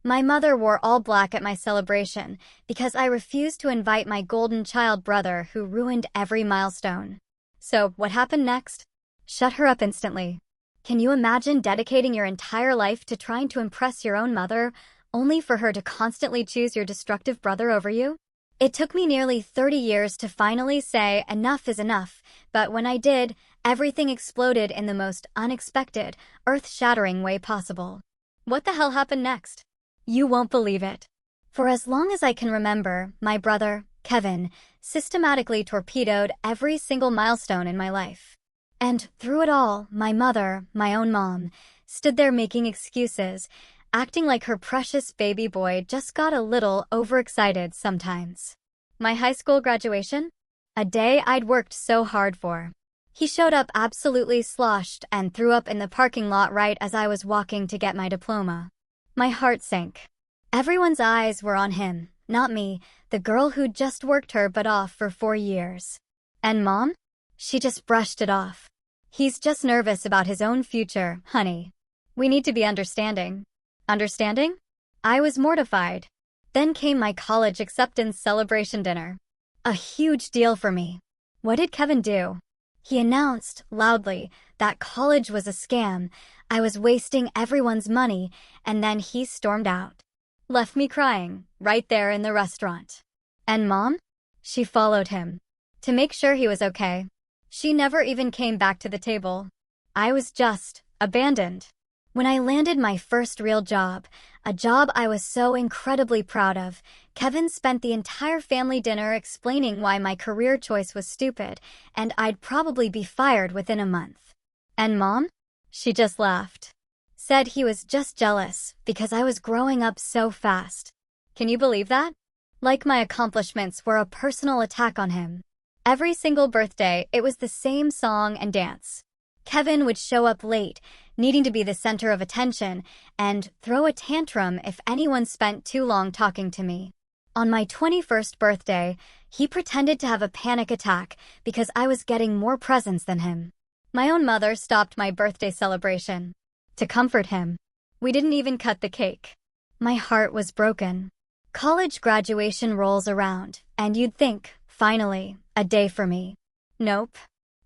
My mother wore all black at my celebration because I refused to invite my golden child brother who ruined every milestone. So, what happened next? Shut her up instantly. Can you imagine dedicating your entire life to trying to impress your own mother, only for her to constantly choose your destructive brother over you? It took me nearly 30 years to finally say enough is enough, but when I did, everything exploded in the most unexpected, earth-shattering way possible. What the hell happened next? You won't believe it. For as long as I can remember, my brother, Kevin, systematically torpedoed every single milestone in my life. And through it all, my mother, my own mom, stood there making excuses, acting like her precious baby boy just got a little overexcited sometimes. My high school graduation? A day I'd worked so hard for. He showed up absolutely sloshed and threw up in the parking lot right as I was walking to get my diploma. My heart sank. Everyone's eyes were on him, not me, the girl who'd just worked her butt off for 4 years. And Mom? She just brushed it off. He's just nervous about his own future, honey. We need to be understanding. Understanding? I was mortified. Then came my college acceptance celebration dinner. A huge deal for me. What did Kevin do? He announced, loudly, that college was a scam, I was wasting everyone's money, and then he stormed out. Left me crying, right there in the restaurant. And Mom? She followed him. To make sure he was okay. She never even came back to the table. I was just abandoned. When I landed my first real job, a job I was so incredibly proud of, Kevin spent the entire family dinner explaining why my career choice was stupid, and I'd probably be fired within a month. And Mom? She just laughed. Said he was just jealous because I was growing up so fast. Can you believe that? Like my accomplishments were a personal attack on him. Every single birthday, it was the same song and dance. Kevin would show up late, needing to be the center of attention, and throw a tantrum if anyone spent too long talking to me. On my 21st birthday, he pretended to have a panic attack because I was getting more presents than him. My own mother stopped my birthday celebration. To comfort him, we didn't even cut the cake. My heart was broken. College graduation rolls around, and you'd think, finally, a day for me. Nope.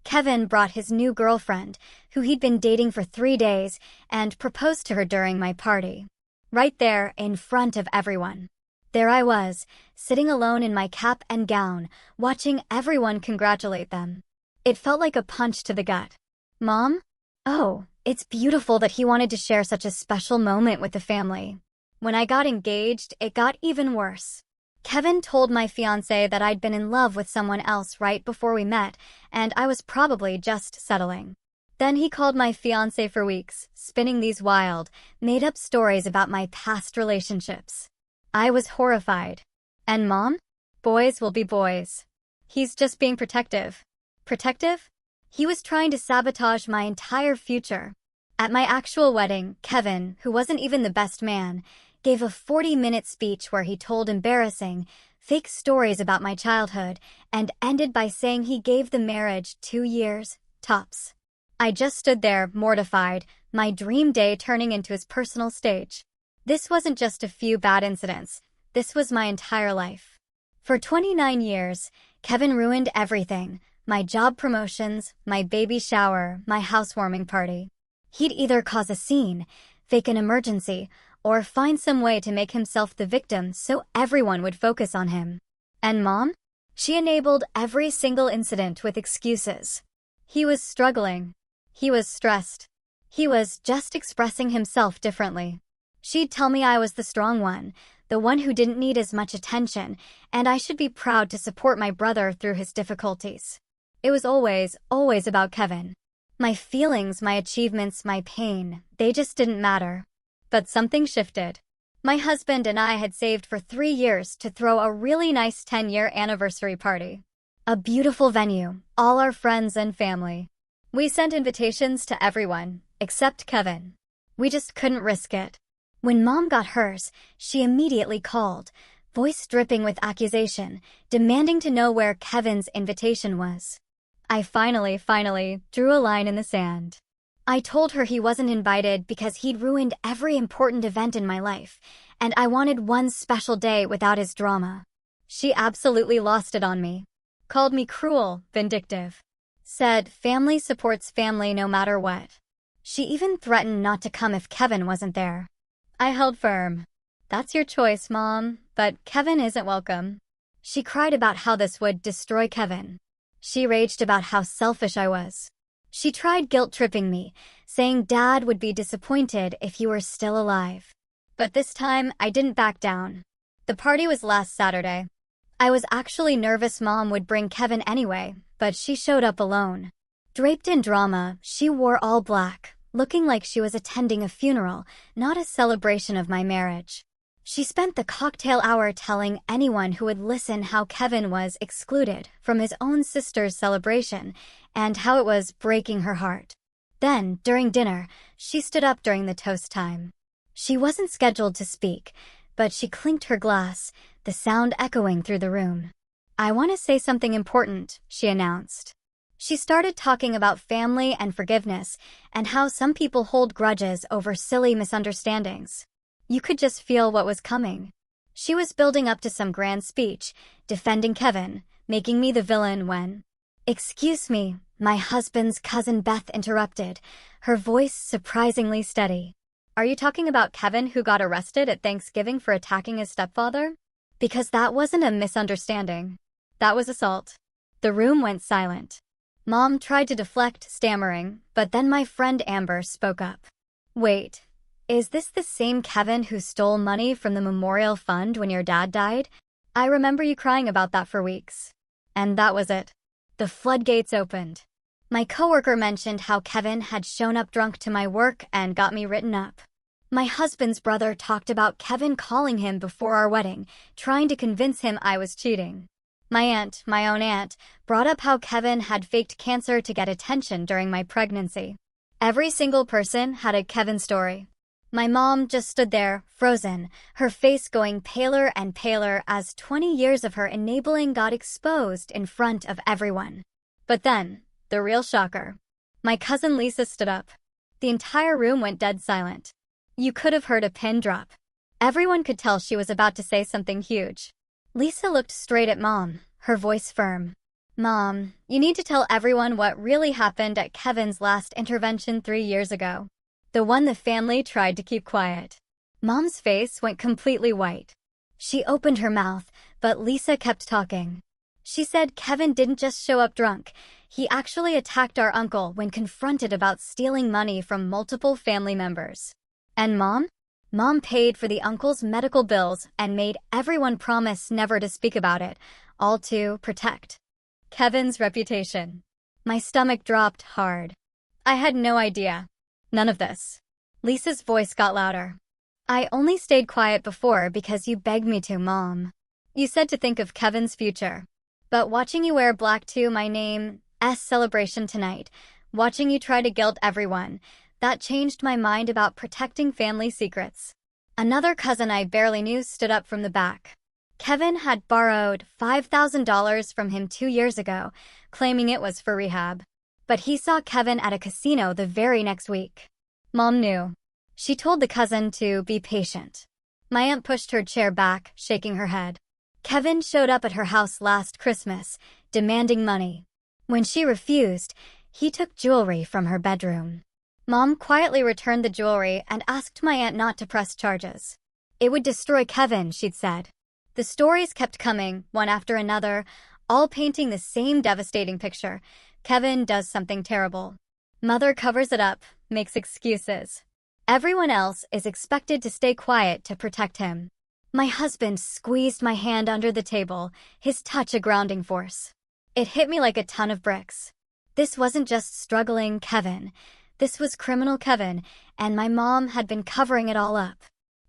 Kevin brought his new girlfriend, who he'd been dating for 3 days, and proposed to her during my party. Right there, in front of everyone. There I was, sitting alone in my cap and gown, watching everyone congratulate them. It felt like a punch to the gut. Mom? Oh, it's beautiful that he wanted to share such a special moment with the family. When I got engaged, it got even worse. Kevin told my fiancé that I'd been in love with someone else right before we met, and I was probably just settling. Then he called my fiancé for weeks, spinning these wild, made-up stories about my past relationships. I was horrified. And Mom? Boys will be boys. He's just being protective. Protective? He was trying to sabotage my entire future. At my actual wedding, Kevin, who wasn't even the best man, gave a 40-minute speech where he told embarrassing, fake stories about my childhood and ended by saying he gave the marriage 2 years, tops. I just stood there, mortified, my dream day turning into his personal stage. This wasn't just a few bad incidents. This was my entire life. For 29 years, Kevin ruined everything. My job promotions, my baby shower, my housewarming party. He'd either cause a scene, fake an emergency, or find some way to make himself the victim so everyone would focus on him. And Mom? She enabled every single incident with excuses. He was struggling. He was stressed. He was just expressing himself differently. She'd tell me I was the strong one, the one who didn't need as much attention, and I should be proud to support my brother through his difficulties. It was always about Kevin. My feelings, my achievements, my pain, they just didn't matter. But something shifted. My husband and I had saved for 3 years to throw a really nice 10-year anniversary party. A beautiful venue, all our friends and family. We sent invitations to everyone, except Kevin. We just couldn't risk it. When Mom got hers, she immediately called, voice dripping with accusation, demanding to know where Kevin's invitation was. I finally drew a line in the sand. I told her he wasn't invited because he'd ruined every important event in my life, and I wanted one special day without his drama. She absolutely lost it on me. Called me cruel, vindictive. Said family supports family no matter what. She even threatened not to come if Kevin wasn't there. I held firm. That's your choice, Mom, but Kevin isn't welcome. She cried about how this would destroy Kevin. She raged about how selfish I was. She tried guilt-tripping me, saying Dad would be disappointed if you were still alive. But this time, I didn't back down. The party was last Saturday. I was actually nervous Mom would bring Kevin anyway, but she showed up alone. Draped in drama, she wore all black, looking like she was attending a funeral, not a celebration of my marriage. She spent the cocktail hour telling anyone who would listen how Kevin was excluded from his own sister's celebration and how it was breaking her heart. Then, during dinner, she stood up during the toast time. She wasn't scheduled to speak, but she clinked her glass, the sound echoing through the room. I want to say something important, she announced. She started talking about family and forgiveness and how some people hold grudges over silly misunderstandings. You could just feel what was coming. She was building up to some grand speech, defending Kevin, making me the villain when... "Excuse me," my husband's cousin Beth interrupted, her voice surprisingly steady. "Are you talking about Kevin who got arrested at Thanksgiving for attacking his stepfather? Because that wasn't a misunderstanding. That was assault." The room went silent. Mom tried to deflect, stammering, but then my friend Amber spoke up. "Wait. Is this the same Kevin who stole money from the memorial fund when your dad died? I remember you crying about that for weeks." And that was it. The floodgates opened. My coworker mentioned how Kevin had shown up drunk to my work and got me written up. My husband's brother talked about Kevin calling him before our wedding, trying to convince him I was cheating. My aunt, my own aunt, brought up how Kevin had faked cancer to get attention during my pregnancy. Every single person had a Kevin story. My mom just stood there, frozen, her face going paler and paler as 20 years of her enabling got exposed in front of everyone. But then, the real shocker. My cousin Lisa stood up. The entire room went dead silent. You could have heard a pin drop. Everyone could tell she was about to say something huge. Lisa looked straight at Mom, her voice firm. "Mom, you need to tell everyone what really happened at Kevin's last intervention 3 years ago. The one the family tried to keep quiet." Mom's face went completely white. She opened her mouth, but Lisa kept talking. She said Kevin didn't just show up drunk. He actually attacked our uncle when confronted about stealing money from multiple family members. And Mom? Mom paid for the uncle's medical bills and made everyone promise never to speak about it, all to protect Kevin's reputation. My stomach dropped hard. I had no idea. None of this. Lisa's voice got louder. "I only stayed quiet before because you begged me to, Mom. You said to think of Kevin's future. But watching you wear black to my name's celebration tonight, watching you try to guilt everyone, that changed my mind about protecting family secrets." Another cousin I barely knew stood up from the back. Kevin had borrowed $5,000 from him 2 years ago, claiming it was for rehab. But he saw Kevin at a casino the very next week. Mom knew. She told the cousin to be patient. My aunt pushed her chair back, shaking her head. Kevin showed up at her house last Christmas, demanding money. When she refused, he took jewelry from her bedroom. Mom quietly returned the jewelry and asked my aunt not to press charges. It would destroy Kevin, she'd said. The stories kept coming, one after another, all painting the same devastating picture. Kevin does something terrible. Mother covers it up, makes excuses. Everyone else is expected to stay quiet to protect him. My husband squeezed my hand under the table, his touch a grounding force. It hit me like a ton of bricks. This wasn't just struggling Kevin. This was criminal Kevin, and my mom had been covering it all up.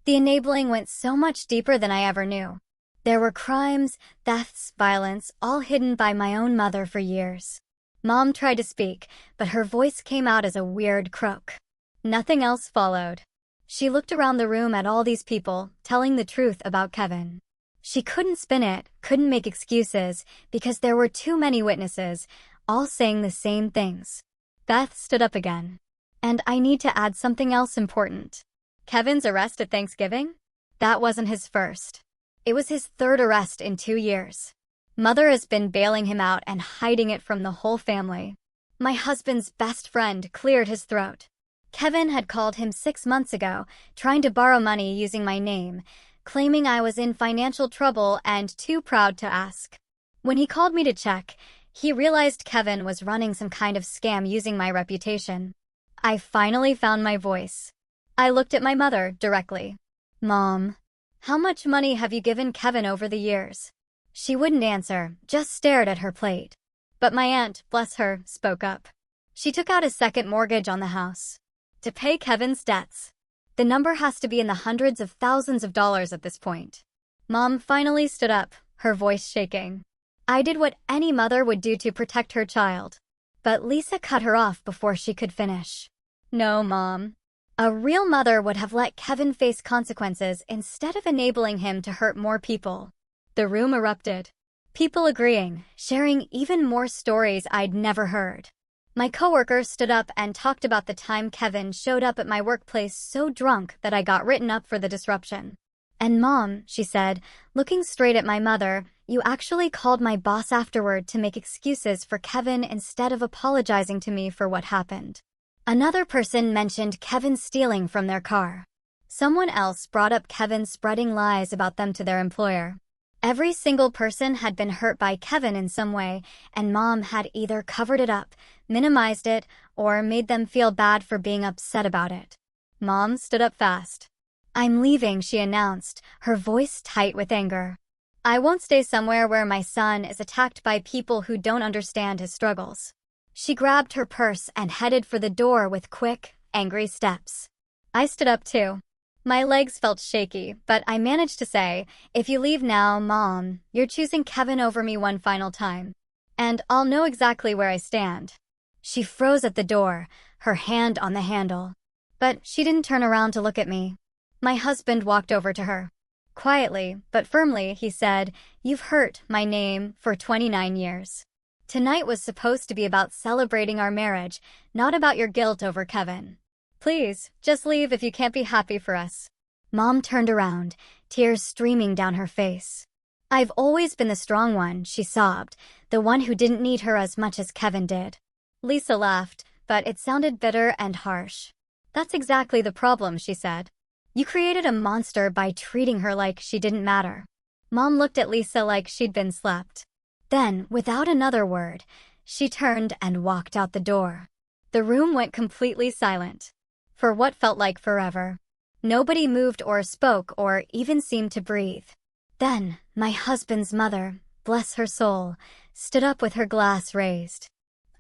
The enabling went so much deeper than I ever knew. There were crimes, thefts, violence, all hidden by my own mother for years. Mom tried to speak, but her voice came out as a weird croak. Nothing else followed. She looked around the room at all these people, telling the truth about Kevin. She couldn't spin it, couldn't make excuses, because there were too many witnesses, all saying the same things. Beth stood up again. And I need to add something else important. Kevin's arrest at Thanksgiving? That wasn't his first. It was his third arrest in 2 years. Mother has been bailing him out and hiding it from the whole family. My husband's best friend cleared his throat. Kevin had called him 6 months ago, trying to borrow money using my name, claiming I was in financial trouble and too proud to ask. When he called me to check, he realized Kevin was running some kind of scam using my reputation. I finally found my voice. I looked at my mother directly. Mom, how much money have you given Kevin over the years? She wouldn't answer, just stared at her plate. But my aunt, bless her, spoke up. She took out a second mortgage on the house to pay Kevin's debts. The number has to be in the hundreds of thousands of dollars at this point. Mom finally stood up, her voice shaking. I did what any mother would do to protect her child. But Lisa cut her off before she could finish. No, Mom. A real mother would have let Kevin face consequences instead of enabling him to hurt more people. The room erupted. People agreeing, sharing even more stories I'd never heard. My coworker stood up and talked about the time Kevin showed up at my workplace so drunk that I got written up for the disruption. And Mom, she said, looking straight at my mother, you actually called my boss afterward to make excuses for Kevin instead of apologizing to me for what happened. Another person mentioned Kevin stealing from their car. Someone else brought up Kevin spreading lies about them to their employer. Every single person had been hurt by Kevin in some way, and Mom had either covered it up, minimized it, or made them feel bad for being upset about it. Mom stood up fast. I'm leaving, she announced, her voice tight with anger. I won't stay somewhere where my son is attacked by people who don't understand his struggles. She grabbed her purse and headed for the door with quick, angry steps. I stood up too. My legs felt shaky, but I managed to say, if you leave now, Mom, you're choosing Kevin over me one final time. And I'll know exactly where I stand. She froze at the door, her hand on the handle. But she didn't turn around to look at me. My husband walked over to her. Quietly, but firmly, he said, You've hurt my name for 29 years. Tonight was supposed to be about celebrating our marriage, not about your guilt over Kevin. Please, just leave if you can't be happy for us. Mom turned around, tears streaming down her face. I've always been the strong one, she sobbed, the one who didn't need her as much as Kevin did. Lisa laughed, but it sounded bitter and harsh. That's exactly the problem, she said. You created a monster by treating her like she didn't matter. Mom looked at Lisa like she'd been slept. Then, without another word, she turned and walked out the door. The room went completely silent. For what felt like forever. Nobody moved or spoke or even seemed to breathe. Then, my husband's mother, bless her soul, stood up with her glass raised.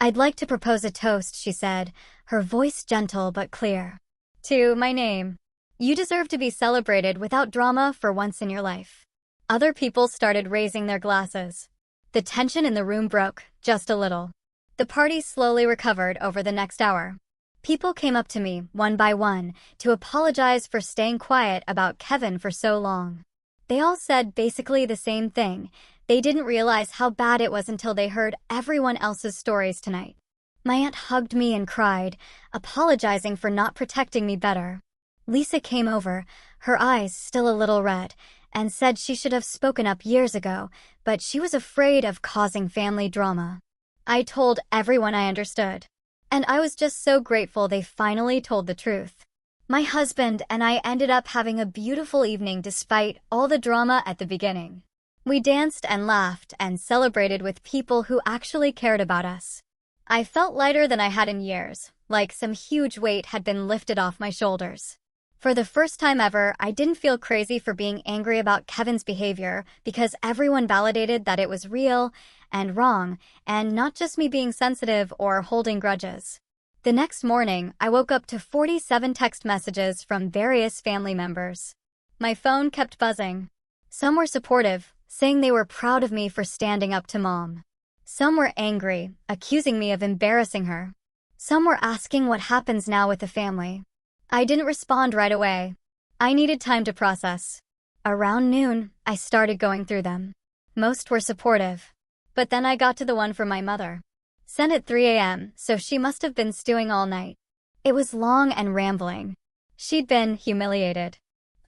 I'd like to propose a toast, she said, her voice gentle but clear. To my name. You deserve to be celebrated without drama for once in your life. Other people started raising their glasses. The tension in the room broke, just a little. The party slowly recovered over the next hour. People came up to me, one by one, to apologize for staying quiet about Kevin for so long. They all said basically the same thing. They didn't realize how bad it was until they heard everyone else's stories tonight. My aunt hugged me and cried, apologizing for not protecting me better. Lisa came over, her eyes still a little red, and said she should have spoken up years ago, but she was afraid of causing family drama. I told everyone I understood. And I was just so grateful they finally told the truth. My husband and I ended up having a beautiful evening despite all the drama at the beginning. We danced and laughed and celebrated with people who actually cared about us. I felt lighter than I had in years, like some huge weight had been lifted off my shoulders. For the first time ever, I didn't feel crazy for being angry about Kevin's behavior because everyone validated that it was real and wrong, and not just me being sensitive or holding grudges. The next morning, I woke up to 47 text messages from various family members. My phone kept buzzing. Some were supportive, saying they were proud of me for standing up to Mom. Some were angry, accusing me of embarrassing her. Some were asking what happens now with the family. I didn't respond right away. I needed time to process. Around noon, I started going through them. Most were supportive. But then I got to the one from my mother. Sent at 3 a.m., so she must have been stewing all night. It was long and rambling. She'd been humiliated.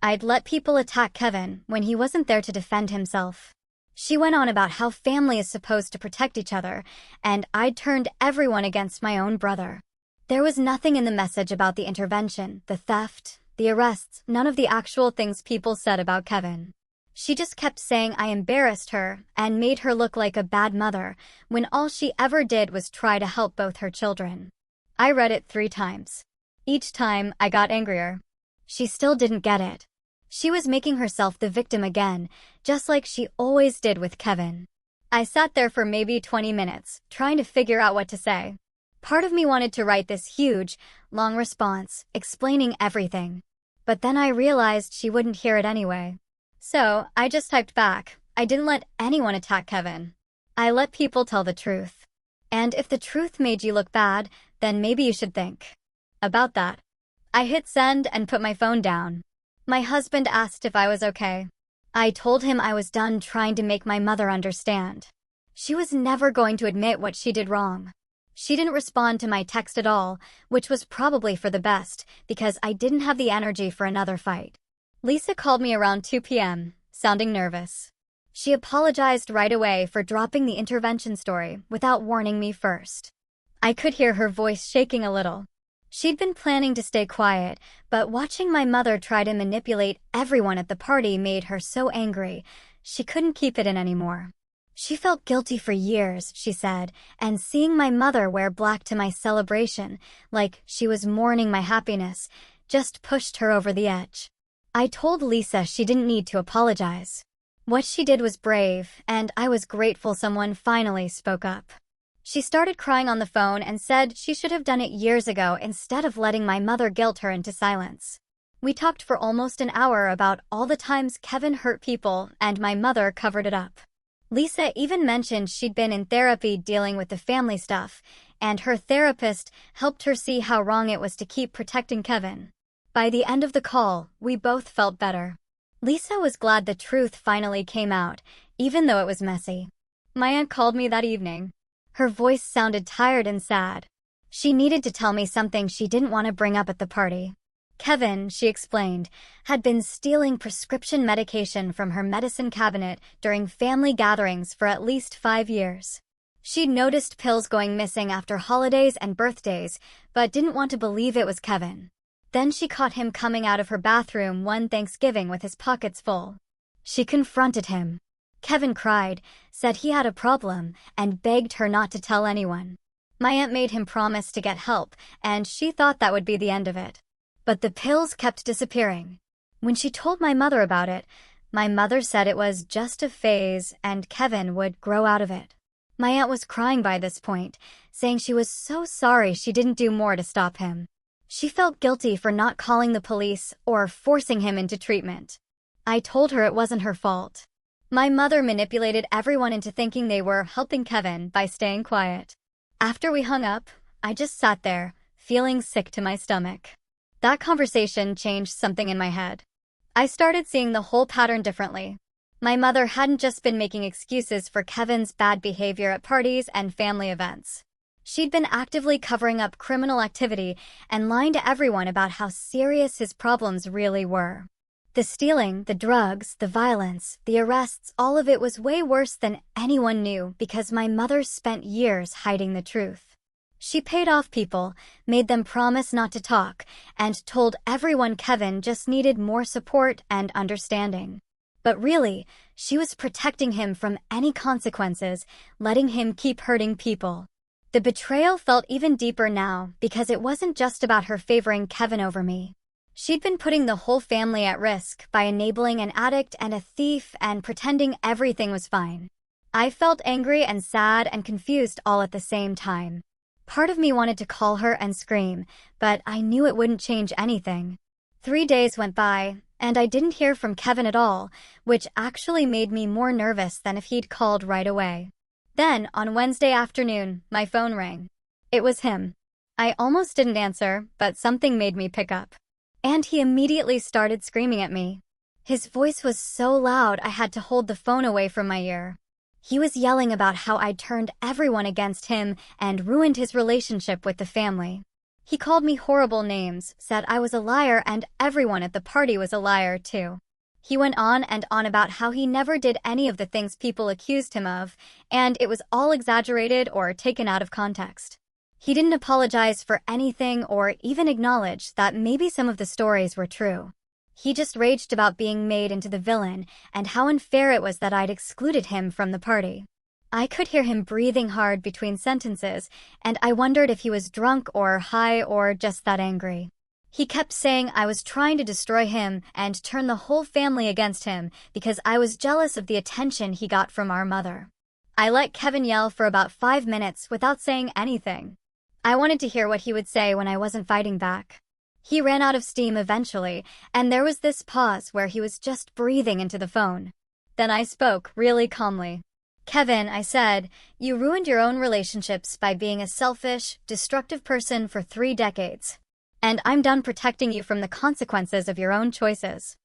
I'd let people attack Kevin when he wasn't there to defend himself. She went on about how family is supposed to protect each other, and I'd turned everyone against my own brother. There was nothing in the message about the intervention, the theft, the arrests, none of the actual things people said about Kevin. She just kept saying I embarrassed her and made her look like a bad mother, when all she ever did was try to help both her children. I read it 3 times. Each time, I got angrier. She still didn't get it. She was making herself the victim again, just like she always did with Kevin. I sat there for maybe 20 minutes, trying to figure out what to say. Part of me wanted to write this huge, long response, explaining everything. But then I realized she wouldn't hear it anyway. So, I just typed back, I didn't let anyone attack Kevin. I let people tell the truth. And if the truth made you look bad, then maybe you should think about that. I hit send and put my phone down. My husband asked if I was okay. I told him I was done trying to make my mother understand. She was never going to admit what she did wrong. She didn't respond to my text at all, which was probably for the best, because I didn't have the energy for another fight. Lisa called me around 2 p.m., sounding nervous. She apologized right away for dropping the intervention story without warning me first. I could hear her voice shaking a little. She'd been planning to stay quiet, but watching my mother try to manipulate everyone at the party made her so angry, she couldn't keep it in anymore. She felt guilty for years, she said, and seeing my mother wear black to my celebration, like she was mourning my happiness, just pushed her over the edge. I told Lisa she didn't need to apologize. What she did was brave, and I was grateful someone finally spoke up. She started crying on the phone and said she should have done it years ago instead of letting my mother guilt her into silence. We talked for almost an hour about all the times Kevin hurt people and my mother covered it up. Lisa even mentioned she'd been in therapy dealing with the family stuff, and her therapist helped her see how wrong it was to keep protecting Kevin. By the end of the call, we both felt better. Lisa was glad the truth finally came out, even though it was messy. My aunt called me that evening. Her voice sounded tired and sad. She needed to tell me something she didn't want to bring up at the party. Kevin, she explained, had been stealing prescription medication from her medicine cabinet during family gatherings for at least 5 years. She'd noticed pills going missing after holidays and birthdays, but didn't want to believe it was Kevin. Then she caught him coming out of her bathroom one Thanksgiving with his pockets full. She confronted him. Kevin cried, said he had a problem, and begged her not to tell anyone. My aunt made him promise to get help, and she thought that would be the end of it. But the pills kept disappearing. When she told my mother about it, my mother said it was just a phase and Kevin would grow out of it. My aunt was crying by this point, saying she was so sorry she didn't do more to stop him. She felt guilty for not calling the police or forcing him into treatment. I told her it wasn't her fault. My mother manipulated everyone into thinking they were helping Kevin by staying quiet. After we hung up, I just sat there, feeling sick to my stomach. That conversation changed something in my head. I started seeing the whole pattern differently. My mother hadn't just been making excuses for Kevin's bad behavior at parties and family events. She'd been actively covering up criminal activity and lying to everyone about how serious his problems really were. The stealing, the drugs, the violence, the arrests, all of it was way worse than anyone knew because my mother spent years hiding the truth. She paid off people, made them promise not to talk, and told everyone Kevin just needed more support and understanding. But really, she was protecting him from any consequences, letting him keep hurting people. The betrayal felt even deeper now because it wasn't just about her favoring Kevin over me. She'd been putting the whole family at risk by enabling an addict and a thief and pretending everything was fine. I felt angry and sad and confused all at the same time. Part of me wanted to call her and scream, but I knew it wouldn't change anything. 3 days went by, and I didn't hear from Kevin at all, which actually made me more nervous than if he'd called right away. Then, on Wednesday afternoon, my phone rang. It was him. I almost didn't answer, but something made me pick up. And he immediately started screaming at me. His voice was so loud I had to hold the phone away from my ear. He was yelling about how I'd turned everyone against him and ruined his relationship with the family. He called me horrible names, said I was a liar, and everyone at the party was a liar, too. He went on and on about how he never did any of the things people accused him of, and it was all exaggerated or taken out of context. He didn't apologize for anything or even acknowledge that maybe some of the stories were true. He just raged about being made into the villain and how unfair it was that I'd excluded him from the party. I could hear him breathing hard between sentences, and I wondered if he was drunk or high or just that angry. He kept saying I was trying to destroy him and turn the whole family against him because I was jealous of the attention he got from our mother. I let Kevin yell for about 5 minutes without saying anything. I wanted to hear what he would say when I wasn't fighting back. He ran out of steam eventually, and there was this pause where he was just breathing into the phone. Then I spoke really calmly. "Kevin," I said, "you ruined your own relationships by being a selfish, destructive person for 3 decades. And I'm done protecting you from the consequences of your own choices.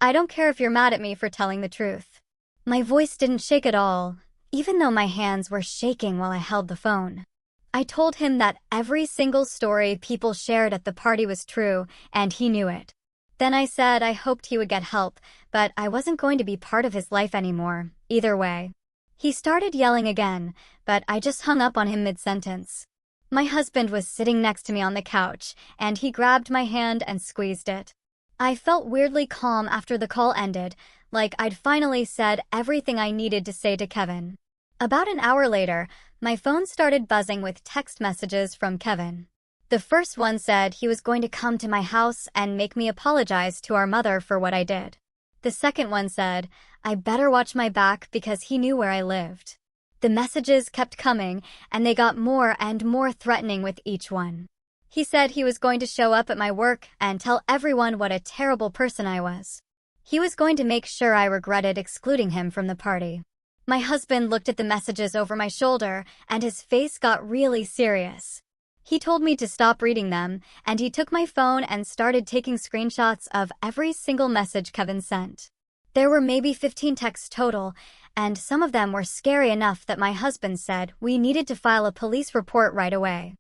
I don't care if you're mad at me for telling the truth." My voice didn't shake at all, even though my hands were shaking while I held the phone. I told him that every single story people shared at the party was true, and he knew it. Then I said I hoped he would get help, but I wasn't going to be part of his life anymore, either way. He started yelling again, but I just hung up on him mid-sentence. My husband was sitting next to me on the couch, and he grabbed my hand and squeezed it. I felt weirdly calm after the call ended, like I'd finally said everything I needed to say to Kevin. About an hour later, my phone started buzzing with text messages from Kevin. The first one said he was going to come to my house and make me apologize to our mother for what I did. The second one said, I better watch my back because he knew where I lived. The messages kept coming, and they got more and more threatening with each one. He said he was going to show up at my work and tell everyone what a terrible person I was. He was going to make sure I regretted excluding him from the party. My husband looked at the messages over my shoulder, and his face got really serious. He told me to stop reading them, and he took my phone and started taking screenshots of every single message Kevin sent. There were maybe 15 texts total, and some of them were scary enough that my husband said we needed to file a police report right away.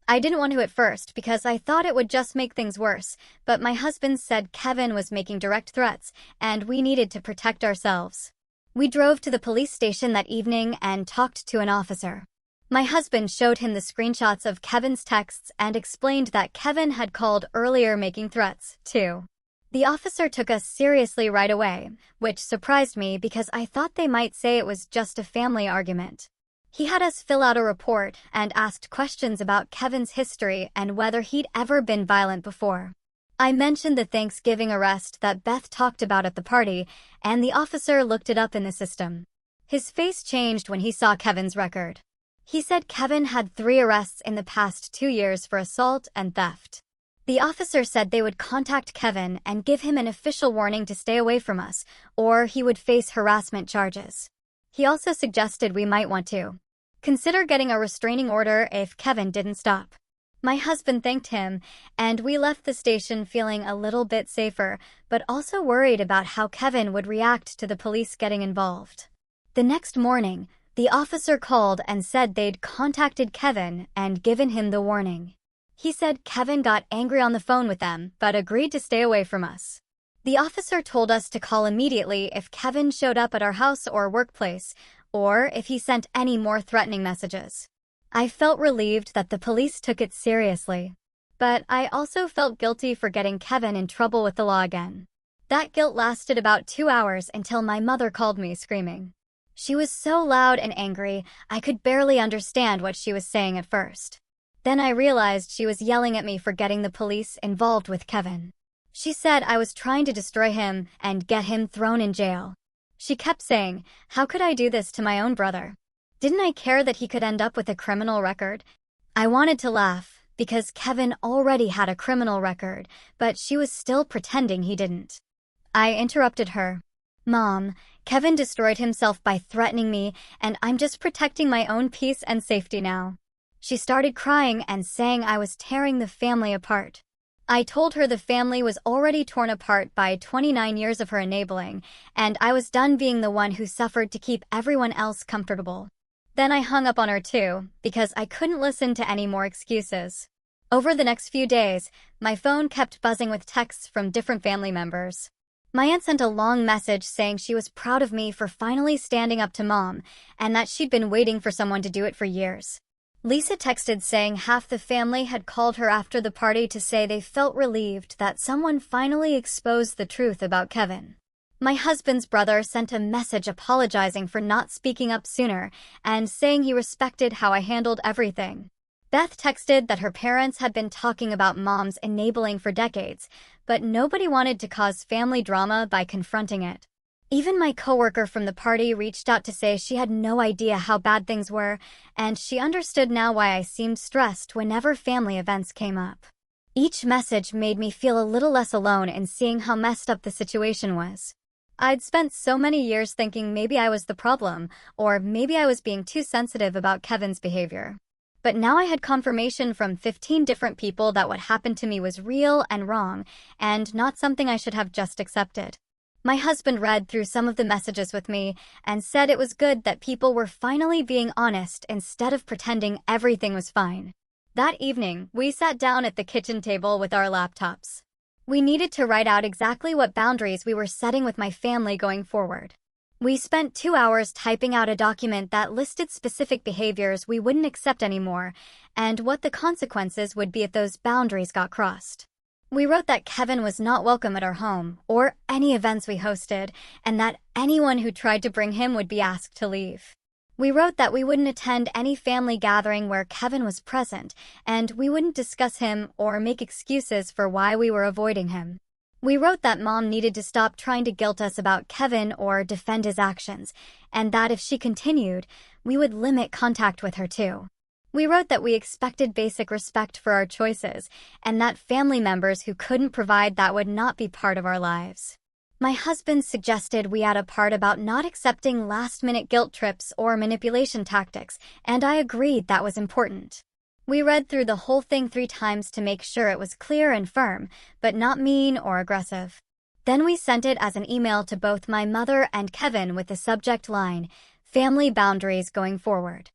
I didn't want to at first because I thought it would just make things worse, but my husband said Kevin was making direct threats, and we needed to protect ourselves. We drove to the police station that evening and talked to an officer. My husband showed him the screenshots of Kevin's texts and explained that Kevin had called earlier making threats, too. The officer took us seriously right away, which surprised me because I thought they might say it was just a family argument. He had us fill out a report and asked questions about Kevin's history and whether he'd ever been violent before. I mentioned the Thanksgiving arrest that Beth talked about at the party, and the officer looked it up in the system. His face changed when he saw Kevin's record. He said Kevin had 3 arrests in the past 2 years for assault and theft. The officer said they would contact Kevin and give him an official warning to stay away from us, or he would face harassment charges. He also suggested we might want to consider getting a restraining order if Kevin didn't stop. My husband thanked him, and we left the station feeling a little bit safer, but also worried about how Kevin would react to the police getting involved. The next morning, the officer called and said they'd contacted Kevin and given him the warning. He said Kevin got angry on the phone with them, but agreed to stay away from us. The officer told us to call immediately if Kevin showed up at our house or workplace, or if he sent any more threatening messages. I felt relieved that the police took it seriously. But I also felt guilty for getting Kevin in trouble with the law again. That guilt lasted about 2 hours until my mother called me screaming. She was so loud and angry, I could barely understand what she was saying at first. Then I realized she was yelling at me for getting the police involved with Kevin. She said I was trying to destroy him and get him thrown in jail. She kept saying, how could I do this to my own brother? Didn't I care that he could end up with a criminal record? I wanted to laugh, because Kevin already had a criminal record, but she was still pretending he didn't. I interrupted her. Mom, Kevin destroyed himself by threatening me, and I'm just protecting my own peace and safety now. She started crying and saying I was tearing the family apart. I told her the family was already torn apart by 29 years of her enabling, and I was done being the one who suffered to keep everyone else comfortable. Then I hung up on her too, because I couldn't listen to any more excuses. Over the next few days, my phone kept buzzing with texts from different family members. My aunt sent a long message saying she was proud of me for finally standing up to Mom, and that she'd been waiting for someone to do it for years. Lisa texted saying half the family had called her after the party to say they felt relieved that someone finally exposed the truth about Kevin. My husband's brother sent a message apologizing for not speaking up sooner and saying he respected how I handled everything. Beth texted that her parents had been talking about Mom's enabling for decades, but nobody wanted to cause family drama by confronting it. Even my coworker from the party reached out to say she had no idea how bad things were, and she understood now why I seemed stressed whenever family events came up. Each message made me feel a little less alone in seeing how messed up the situation was. I'd spent so many years thinking maybe I was the problem, or maybe I was being too sensitive about Kevin's behavior. But now I had confirmation from 15 different people that what happened to me was real and wrong, and not something I should have just accepted. My husband read through some of the messages with me and said it was good that people were finally being honest instead of pretending everything was fine. That evening, we sat down at the kitchen table with our laptops. We needed to write out exactly what boundaries we were setting with my family going forward. We spent 2 hours typing out a document that listed specific behaviors we wouldn't accept anymore and what the consequences would be if those boundaries got crossed. We wrote that Kevin was not welcome at our home or any events we hosted, and that anyone who tried to bring him would be asked to leave. We wrote that we wouldn't attend any family gathering where Kevin was present, and we wouldn't discuss him or make excuses for why we were avoiding him. We wrote that Mom needed to stop trying to guilt us about Kevin or defend his actions, and that if she continued, we would limit contact with her too. We wrote that we expected basic respect for our choices, and that family members who couldn't provide that would not be part of our lives. My husband suggested we add a part about not accepting last-minute guilt trips or manipulation tactics, and I agreed that was important. We read through the whole thing 3 times to make sure it was clear and firm, but not mean or aggressive. Then we sent it as an email to both my mother and Kevin with the subject line, "Family Boundaries Going Forward."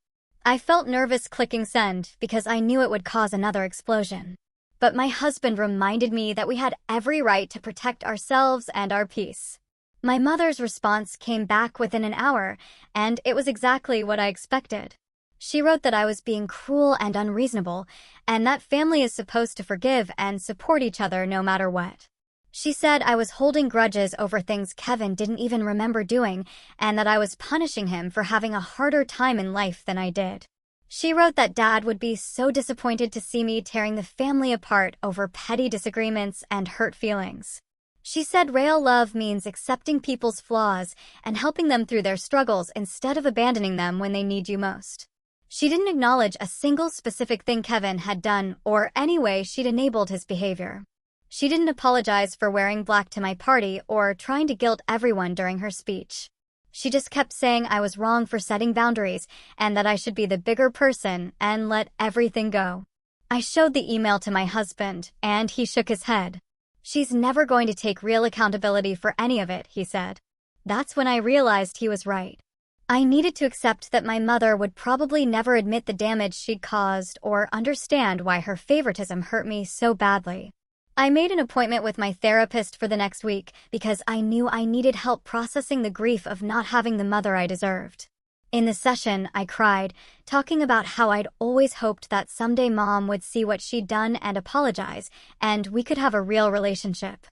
I felt nervous clicking send because I knew it would cause another explosion. But my husband reminded me that we had every right to protect ourselves and our peace. My mother's response came back within an hour, and it was exactly what I expected. She wrote that I was being cruel and unreasonable, and that family is supposed to forgive and support each other no matter what. She said I was holding grudges over things Kevin didn't even remember doing, and that I was punishing him for having a harder time in life than I did. She wrote that Dad would be so disappointed to see me tearing the family apart over petty disagreements and hurt feelings. She said real love means accepting people's flaws and helping them through their struggles instead of abandoning them when they need you most. She didn't acknowledge a single specific thing Kevin had done or any way she'd enabled his behavior. She didn't apologize for wearing black to my party or trying to guilt everyone during her speech. She just kept saying I was wrong for setting boundaries and that I should be the bigger person and let everything go. I showed the email to my husband, and he shook his head. "She's never going to take real accountability for any of it," he said. That's when I realized he was right. I needed to accept that my mother would probably never admit the damage she'd caused or understand why her favoritism hurt me so badly. I made an appointment with my therapist for the next week because I knew I needed help processing the grief of not having the mother I deserved. In the session, I cried, talking about how I'd always hoped that someday Mom would see what she'd done and apologize, and we could have a real relationship.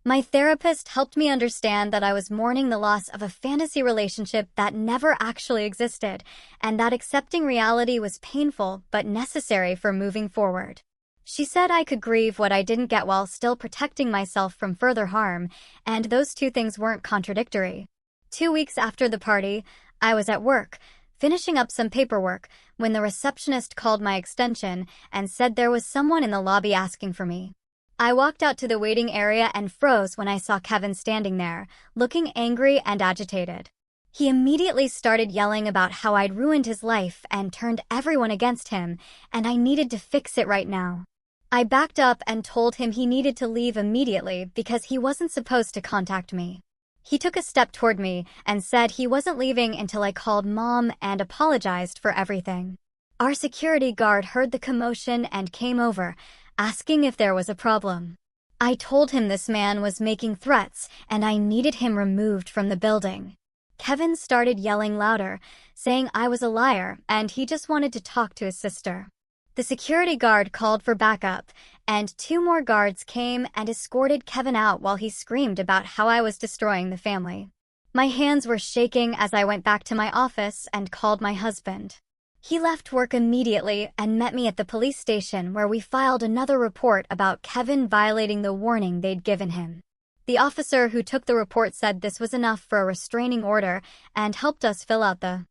My therapist helped me understand that I was mourning the loss of a fantasy relationship that never actually existed, and that accepting reality was painful but necessary for moving forward. She said I could grieve what I didn't get while still protecting myself from further harm, and those two things weren't contradictory. 2 weeks after the party, I was at work, finishing up some paperwork, when the receptionist called my extension and said there was someone in the lobby asking for me. I walked out to the waiting area and froze when I saw Kevin standing there, looking angry and agitated. He immediately started yelling about how I'd ruined his life and turned everyone against him, and I needed to fix it right now. I backed up and told him he needed to leave immediately because he wasn't supposed to contact me. He took a step toward me and said he wasn't leaving until I called Mom and apologized for everything. Our security guard heard the commotion and came over, asking if there was a problem. I told him this man was making threats and I needed him removed from the building. Kevin started yelling louder, saying I was a liar and he just wanted to talk to his sister. The security guard called for backup, and 2 more guards came and escorted Kevin out while he screamed about how I was destroying the family. My hands were shaking as I went back to my office and called my husband. He left work immediately and met me at the police station where we filed another report about Kevin violating the warning they'd given him. The officer who took the report said this was enough for a restraining order and helped us fill out the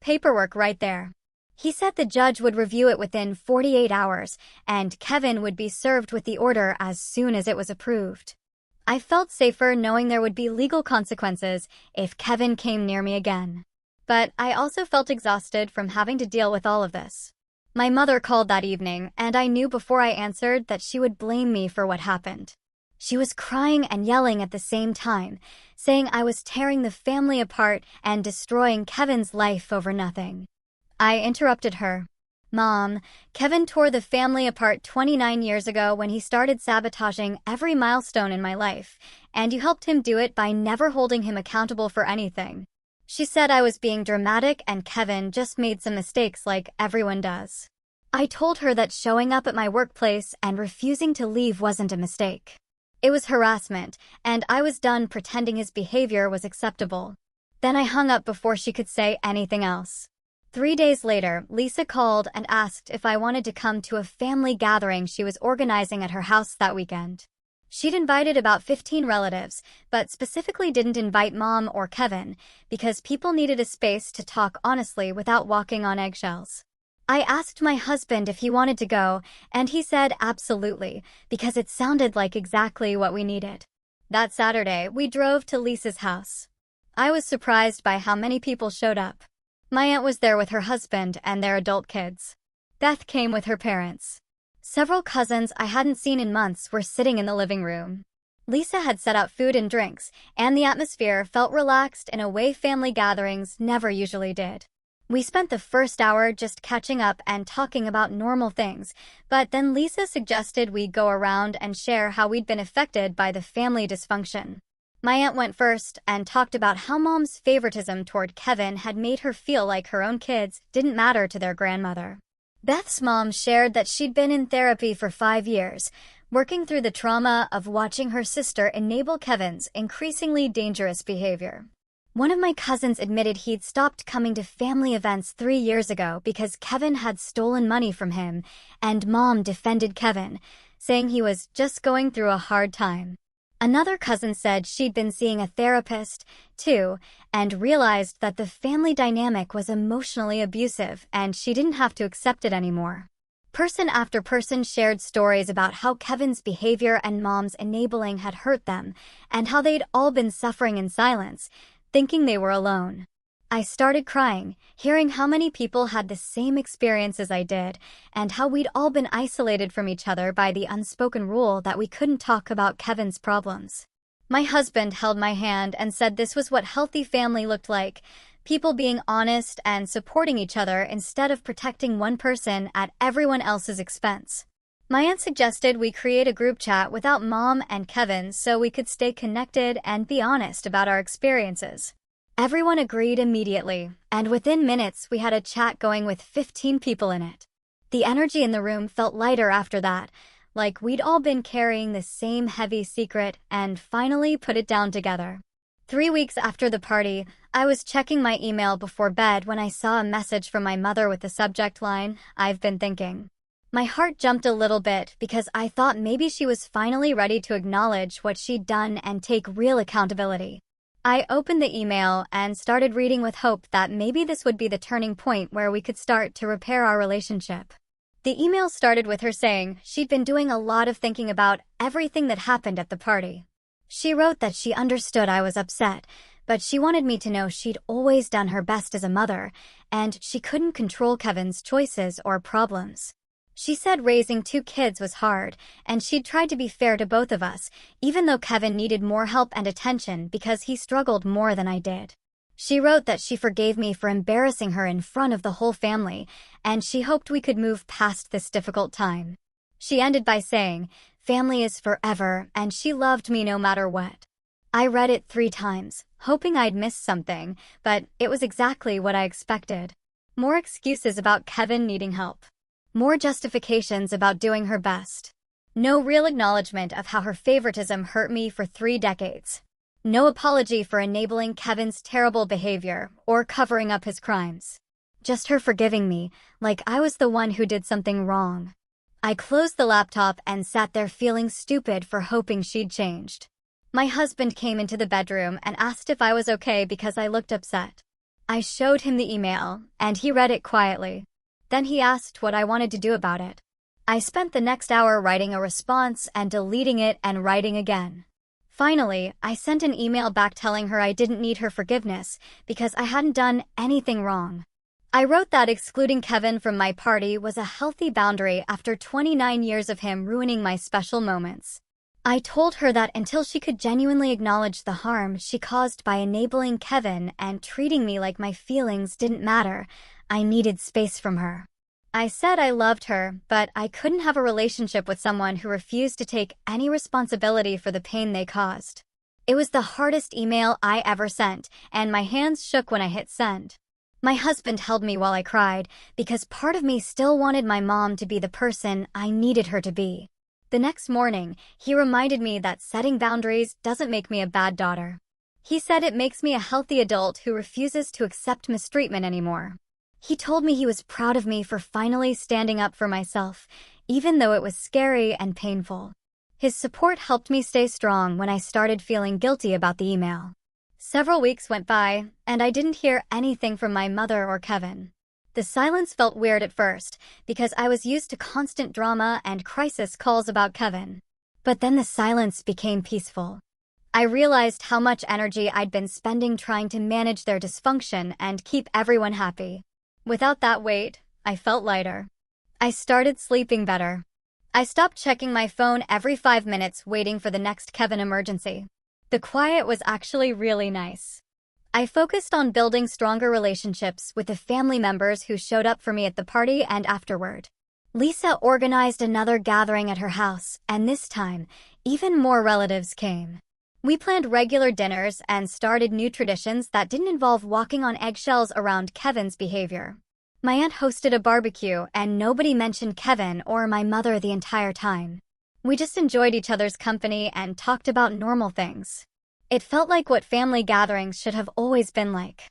paperwork right there. He said the judge would review it within 48 hours and Kevin would be served with the order as soon as it was approved. I felt safer knowing there would be legal consequences if Kevin came near me again. But I also felt exhausted from having to deal with all of this. My mother called that evening, and I knew before I answered that she would blame me for what happened. She was crying and yelling at the same time, saying I was tearing the family apart and destroying Kevin's life over nothing. I interrupted her. Mom, Kevin tore the family apart 29 years ago when he started sabotaging every milestone in my life, and you helped him do it by never holding him accountable for anything. She said I was being dramatic and Kevin just made some mistakes like everyone does. I told her that showing up at my workplace and refusing to leave wasn't a mistake. It was harassment, and I was done pretending his behavior was acceptable. Then I hung up before she could say anything else. 3 days later, Lisa called and asked if I wanted to come to a family gathering she was organizing at her house that weekend. She'd invited about 15 relatives, but specifically didn't invite Mom or Kevin because people needed a space to talk honestly without walking on eggshells. I asked my husband if he wanted to go, and he said absolutely, because it sounded like exactly what we needed. That Saturday, we drove to Lisa's house. I was surprised by how many people showed up. My aunt was there with her husband and their adult kids. Beth came with her parents. Several cousins I hadn't seen in months were sitting in the living room. Lisa had set out food and drinks, and the atmosphere felt relaxed in a way family gatherings never usually did. We spent the first hour just catching up and talking about normal things, but then Lisa suggested we go around and share how we'd been affected by the family dysfunction. My aunt went first and talked about how Mom's favoritism toward Kevin had made her feel like her own kids didn't matter to their grandmother. Beth's mom shared that she'd been in therapy for 5 years, working through the trauma of watching her sister enable Kevin's increasingly dangerous behavior. One of my cousins admitted he'd stopped coming to family events 3 years ago because Kevin had stolen money from him, and Mom defended Kevin, saying he was just going through a hard time. Another cousin said she'd been seeing a therapist, too, and realized that the family dynamic was emotionally abusive and she didn't have to accept it anymore. Person after person shared stories about how Kevin's behavior and Mom's enabling had hurt them, and how they'd all been suffering in silence, thinking they were alone. I started crying, hearing how many people had the same experience as I did, and how we'd all been isolated from each other by the unspoken rule that we couldn't talk about Kevin's problems. My husband held my hand and said this was what healthy family looked like, people being honest and supporting each other instead of protecting one person at everyone else's expense. My aunt suggested we create a group chat without Mom and Kevin so we could stay connected and be honest about our experiences. Everyone agreed immediately, and within minutes we had a chat going with 15 people in it. The energy in the room felt lighter after that, like we'd all been carrying the same heavy secret and finally put it down together. 3 weeks after the party, I was checking my email before bed when I saw a message from my mother with the subject line, "I've been thinking." My heart jumped a little bit because I thought maybe she was finally ready to acknowledge what she'd done and take real accountability. I opened the email and started reading with hope that maybe this would be the turning point where we could start to repair our relationship. The email started with her saying she'd been doing a lot of thinking about everything that happened at the party. She wrote that she understood I was upset, but she wanted me to know she'd always done her best as a mother, and she couldn't control Kevin's choices or problems. She said raising 2 kids was hard, and she'd tried to be fair to both of us, even though Kevin needed more help and attention because he struggled more than I did. She wrote that she forgave me for embarrassing her in front of the whole family, and she hoped we could move past this difficult time. She ended by saying, "Family is forever, and she loved me no matter what." I read it 3 times, hoping I'd missed something, but it was exactly what I expected. More excuses about Kevin needing help. More justifications about doing her best. No real acknowledgement of how her favoritism hurt me for 3 decades. No apology for enabling Kevin's terrible behavior or covering up his crimes. Just her forgiving me, like I was the one who did something wrong. I closed the laptop and sat there feeling stupid for hoping she'd changed. My husband came into the bedroom and asked if I was okay because I looked upset. I showed him the email, and he read it quietly. Then he asked what I wanted to do about it. I spent the next hour writing a response and deleting it and writing again. Finally, I sent an email back telling her I didn't need her forgiveness because I hadn't done anything wrong. I wrote that excluding Kevin from my party was a healthy boundary after 29 years of him ruining my special moments. I told her that until she could genuinely acknowledge the harm she caused by enabling Kevin and treating me like my feelings didn't matter, I needed space from her. I said I loved her, but I couldn't have a relationship with someone who refused to take any responsibility for the pain they caused. It was the hardest email I ever sent, and my hands shook when I hit send. My husband held me while I cried, because part of me still wanted my mom to be the person I needed her to be. The next morning, he reminded me that setting boundaries doesn't make me a bad daughter. He said it makes me a healthy adult who refuses to accept mistreatment anymore. He told me he was proud of me for finally standing up for myself, even though it was scary and painful. His support helped me stay strong when I started feeling guilty about the email. Several weeks went by, and I didn't hear anything from my mother or Kevin. The silence felt weird at first, because I was used to constant drama and crisis calls about Kevin. But then the silence became peaceful. I realized how much energy I'd been spending trying to manage their dysfunction and keep everyone happy. Without that weight, I felt lighter. I started sleeping better. I stopped checking my phone every 5 minutes waiting for the next Kevin emergency. The quiet was actually really nice. I focused on building stronger relationships with the family members who showed up for me at the party and afterward. Lisa organized another gathering at her house, and this time, even more relatives came. We planned regular dinners and started new traditions that didn't involve walking on eggshells around Kevin's behavior. My aunt hosted a barbecue, and nobody mentioned Kevin or my mother the entire time. We just enjoyed each other's company and talked about normal things. It felt like what family gatherings should have always been like.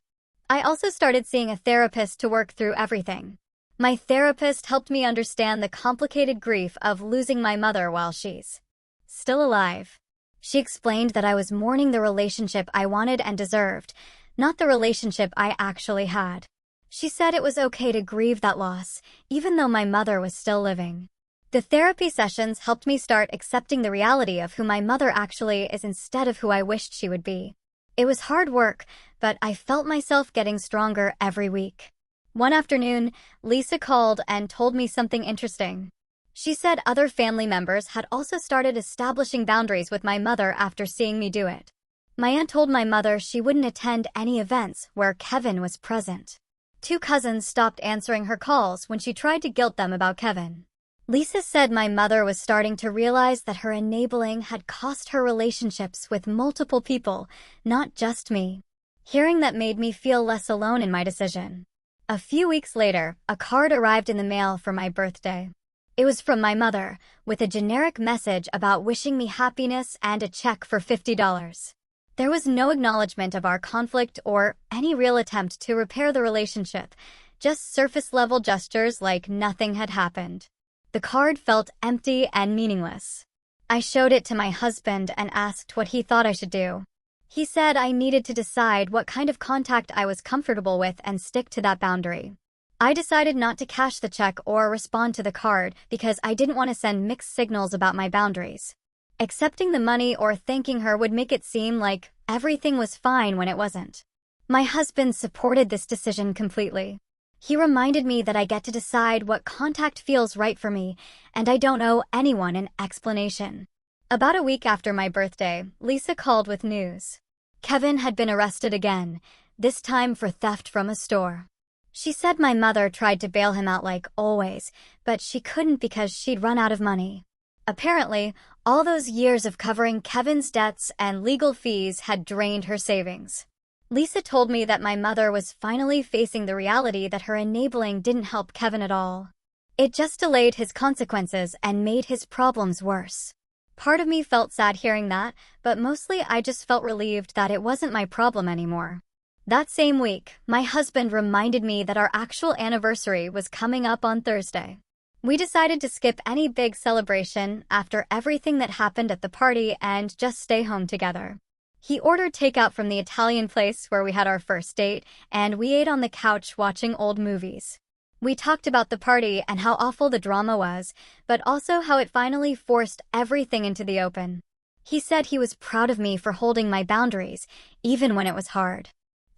I also started seeing a therapist to work through everything. My therapist helped me understand the complicated grief of losing my mother while she's still alive. She explained that I was mourning the relationship I wanted and deserved, not the relationship I actually had. She said it was okay to grieve that loss, even though my mother was still living. The therapy sessions helped me start accepting the reality of who my mother actually is instead of who I wished she would be. It was hard work, but I felt myself getting stronger every week. One afternoon, Lisa called and told me something interesting. She said other family members had also started establishing boundaries with my mother after seeing me do it. My aunt told my mother she wouldn't attend any events where Kevin was present. 2 cousins stopped answering her calls when she tried to guilt them about Kevin. Lisa said my mother was starting to realize that her enabling had cost her relationships with multiple people, not just me. Hearing that made me feel less alone in my decision. A few weeks later, a card arrived in the mail for my birthday. It was from my mother, with a generic message about wishing me happiness and a check for $50. There was no acknowledgement of our conflict or any real attempt to repair the relationship, just surface-level gestures like nothing had happened. The card felt empty and meaningless. I showed it to my husband and asked what he thought I should do. He said I needed to decide what kind of contact I was comfortable with and stick to that boundary. I decided not to cash the check or respond to the card because I didn't want to send mixed signals about my boundaries. Accepting the money or thanking her would make it seem like everything was fine when it wasn't. My husband supported this decision completely. He reminded me that I get to decide what contact feels right for me, and I don't owe anyone an explanation. About a week after my birthday, Lisa called with news. Kevin had been arrested again, this time for theft from a store. She said my mother tried to bail him out like always, but she couldn't because she'd run out of money. Apparently, all those years of covering Kevin's debts and legal fees had drained her savings. Lisa told me that my mother was finally facing the reality that her enabling didn't help Kevin at all. It just delayed his consequences and made his problems worse. Part of me felt sad hearing that, but mostly I just felt relieved that it wasn't my problem anymore. That same week, my husband reminded me that our actual anniversary was coming up on Thursday. We decided to skip any big celebration after everything that happened at the party and just stay home together. He ordered takeout from the Italian place where we had our first date, and we ate on the couch watching old movies. We talked about the party and how awful the drama was, but also how it finally forced everything into the open. He said he was proud of me for holding my boundaries, even when it was hard.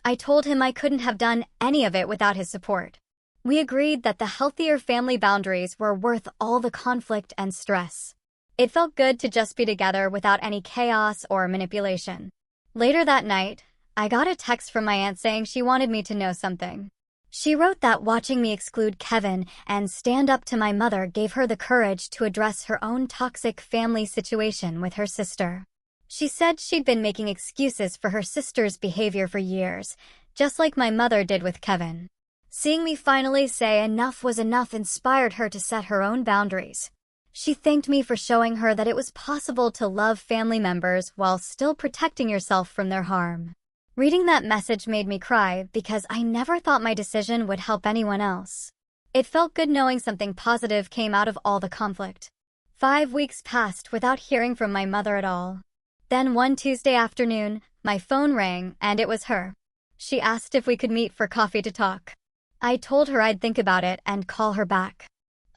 I told him I couldn't have done any of it without his support. We agreed that the healthier family boundaries were worth all the conflict and stress. It felt good to just be together without any chaos or manipulation. Later that night, I got a text from my aunt saying she wanted me to know something. She wrote that watching me exclude Kevin and stand up to my mother gave her the courage to address her own toxic family situation with her sister. She said she'd been making excuses for her sister's behavior for years, just like my mother did with Kevin. Seeing me finally say enough was enough inspired her to set her own boundaries. She thanked me for showing her that it was possible to love family members while still protecting yourself from their harm. Reading that message made me cry because I never thought my decision would help anyone else. It felt good knowing something positive came out of all the conflict. 5 weeks passed without hearing from my mother at all. Then one Tuesday afternoon, my phone rang, and it was her. She asked if we could meet for coffee to talk. I told her I'd think about it and call her back.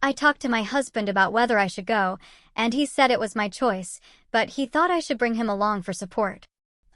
I talked to my husband about whether I should go, and he said it was my choice, but he thought I should bring him along for support.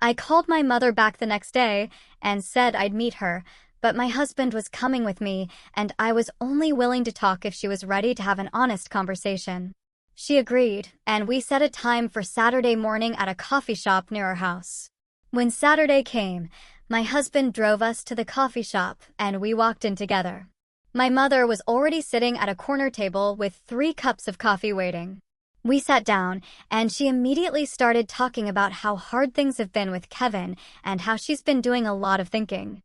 I called my mother back the next day and said I'd meet her, but my husband was coming with me, and I was only willing to talk if she was ready to have an honest conversation. She agreed, and we set a time for Saturday morning at a coffee shop near our house. When Saturday came, my husband drove us to the coffee shop, and we walked in together. My mother was already sitting at a corner table with 3 cups of coffee waiting. We sat down, and she immediately started talking about how hard things have been with Kevin and how she's been doing a lot of thinking.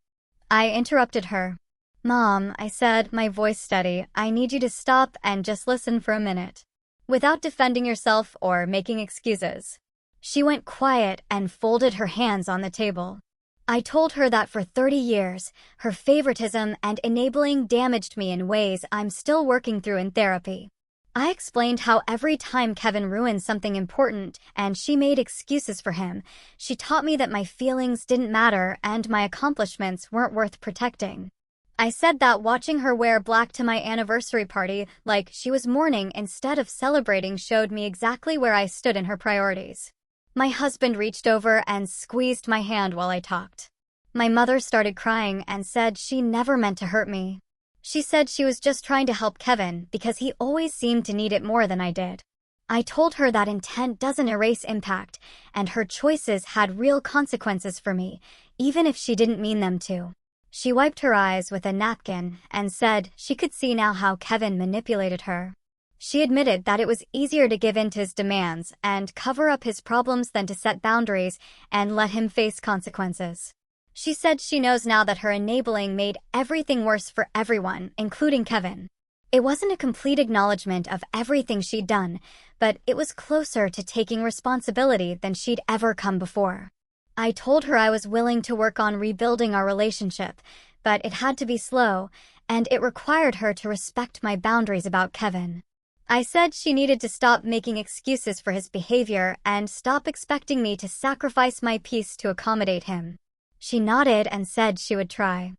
I interrupted her. "Mom," I said, my voice steady, "I need you to stop and just listen for a minute." Without defending yourself or making excuses. She went quiet and folded her hands on the table. I told her that for 30 years, her favoritism and enabling damaged me in ways I'm still working through in therapy. I explained how every time Kevin ruined something important and she made excuses for him, she taught me that my feelings didn't matter and my accomplishments weren't worth protecting. I said that watching her wear black to my anniversary party like she was mourning instead of celebrating showed me exactly where I stood in her priorities. My husband reached over and squeezed my hand while I talked. My mother started crying and said she never meant to hurt me. She said she was just trying to help Kevin because he always seemed to need it more than I did. I told her that intent doesn't erase impact, and her choices had real consequences for me, even if she didn't mean them to. She wiped her eyes with a napkin and said she could see now how Kevin manipulated her. She admitted that it was easier to give in to his demands and cover up his problems than to set boundaries and let him face consequences. She said she knows now that her enabling made everything worse for everyone, including Kevin. It wasn't a complete acknowledgement of everything she'd done, but it was closer to taking responsibility than she'd ever come before. I told her I was willing to work on rebuilding our relationship, but it had to be slow, and it required her to respect my boundaries about Kevin. I said she needed to stop making excuses for his behavior and stop expecting me to sacrifice my peace to accommodate him. She nodded and said she would try.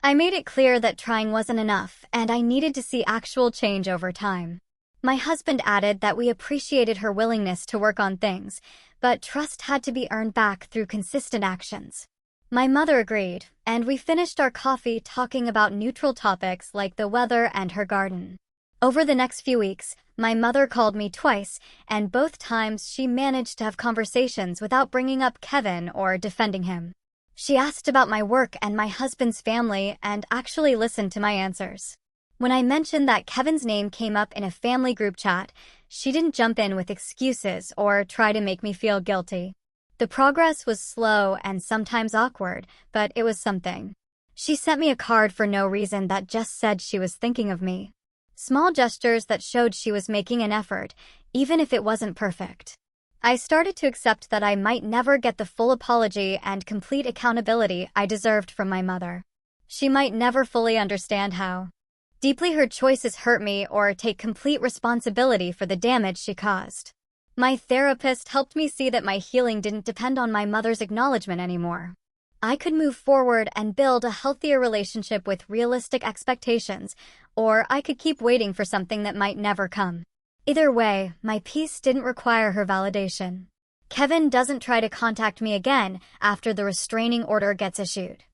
I made it clear that trying wasn't enough, and I needed to see actual change over time. My husband added that we appreciated her willingness to work on things, but trust had to be earned back through consistent actions. My mother agreed, and we finished our coffee talking about neutral topics like the weather and her garden. Over the next few weeks, my mother called me twice, and both times she managed to have conversations without bringing up Kevin or defending him. She asked about my work and my husband's family and actually listened to my answers. When I mentioned that Kevin's name came up in a family group chat, she didn't jump in with excuses or try to make me feel guilty. The progress was slow and sometimes awkward, but it was something. She sent me a card for no reason that just said she was thinking of me. Small gestures that showed she was making an effort, even if it wasn't perfect. I started to accept that I might never get the full apology and complete accountability I deserved from my mother. She might never fully understand how deeply her choices hurt me or take complete responsibility for the damage she caused. My therapist helped me see that my healing didn't depend on my mother's acknowledgement anymore. I could move forward and build a healthier relationship with realistic expectations, or I could keep waiting for something that might never come. Either way, my peace didn't require her validation. Kevin doesn't try to contact me again after the restraining order gets issued.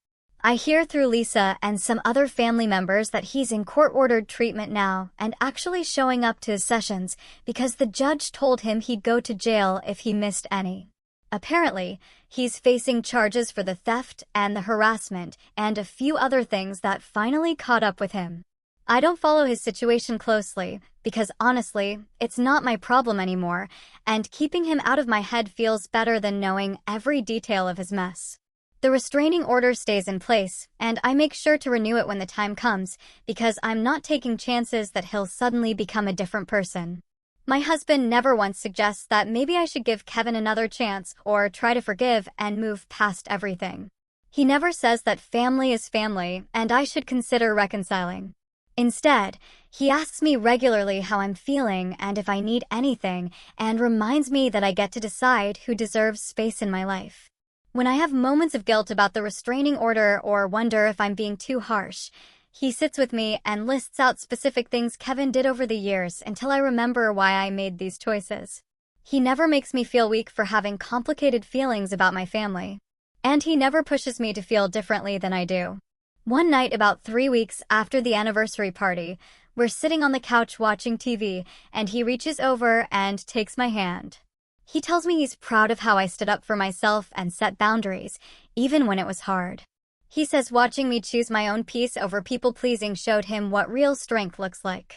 I hear through Lisa and some other family members that he's in court-ordered treatment now and actually showing up to his sessions because the judge told him he'd go to jail if he missed any. Apparently, he's facing charges for the theft and the harassment and a few other things that finally caught up with him. I don't follow his situation closely because honestly, it's not my problem anymore, and keeping him out of my head feels better than knowing every detail of his mess. The restraining order stays in place, and I make sure to renew it when the time comes because I'm not taking chances that he'll suddenly become a different person. My husband never once suggests that maybe I should give Kevin another chance or try to forgive and move past everything. He never says that family is family and I should consider reconciling. Instead, he asks me regularly how I'm feeling and if I need anything, and reminds me that I get to decide who deserves space in my life. When I have moments of guilt about the restraining order or wonder if I'm being too harsh, he sits with me and lists out specific things Kevin did over the years until I remember why I made these choices. He never makes me feel weak for having complicated feelings about my family. And he never pushes me to feel differently than I do. One night about 3 weeks after the anniversary party, we're sitting on the couch watching TV, and he reaches over and takes my hand. He tells me he's proud of how I stood up for myself and set boundaries, even when it was hard. He says watching me choose my own peace over people-pleasing showed him what real strength looks like.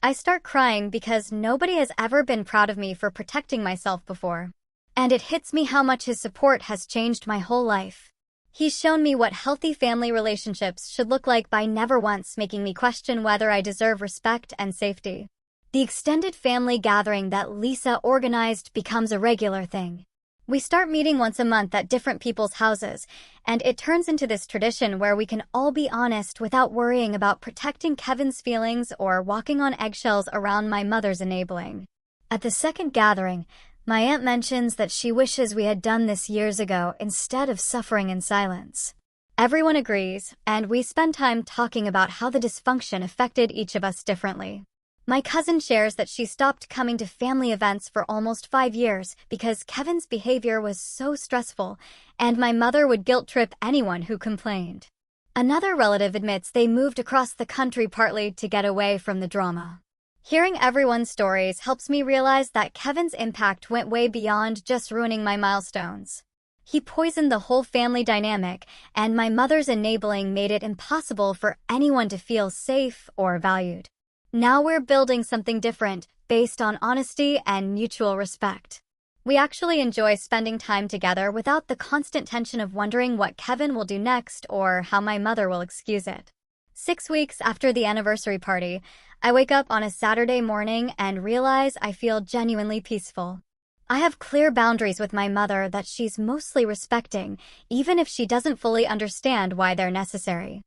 I start crying because nobody has ever been proud of me for protecting myself before. And it hits me how much his support has changed my whole life. He's shown me what healthy family relationships should look like by never once making me question whether I deserve respect and safety. The extended family gathering that Lisa organized becomes a regular thing. We start meeting once a month at different people's houses, and it turns into this tradition where we can all be honest without worrying about protecting Kevin's feelings or walking on eggshells around my mother's enabling. At the second gathering, my aunt mentions that she wishes we had done this years ago instead of suffering in silence. Everyone agrees, and we spend time talking about how the dysfunction affected each of us differently. My cousin shares that she stopped coming to family events for almost 5 years because Kevin's behavior was so stressful, and my mother would guilt-trip anyone who complained. Another relative admits they moved across the country partly to get away from the drama. Hearing everyone's stories helps me realize that Kevin's impact went way beyond just ruining my milestones. He poisoned the whole family dynamic, and my mother's enabling made it impossible for anyone to feel safe or valued. Now we're building something different, based on honesty and mutual respect. We actually enjoy spending time together without the constant tension of wondering what Kevin will do next or how my mother will excuse it. 6 weeks after the anniversary party, I wake up on a Saturday morning and realize I feel genuinely peaceful. I have clear boundaries with my mother that she's mostly respecting, even if she doesn't fully understand why they're necessary.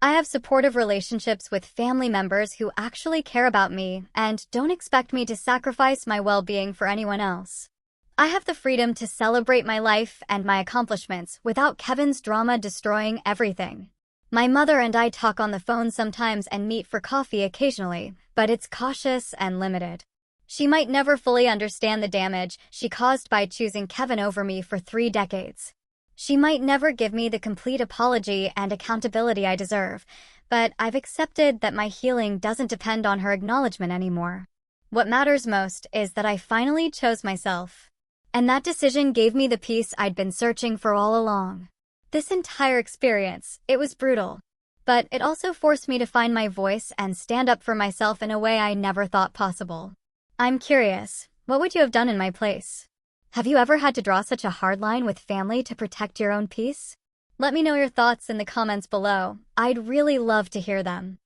I have supportive relationships with family members who actually care about me and don't expect me to sacrifice my well-being for anyone else. I have the freedom to celebrate my life and my accomplishments without Kevin's drama destroying everything. My mother and I talk on the phone sometimes and meet for coffee occasionally, but it's cautious and limited. She might never fully understand the damage she caused by choosing Kevin over me for 3 decades. She might never give me the complete apology and accountability I deserve, but I've accepted that my healing doesn't depend on her acknowledgement anymore. What matters most is that I finally chose myself. And that decision gave me the peace I'd been searching for all along. This entire experience, it was brutal. But it also forced me to find my voice and stand up for myself in a way I never thought possible. I'm curious, what would you have done in my place? Have you ever had to draw such a hard line with family to protect your own peace? Let me know your thoughts in the comments below. I'd really love to hear them.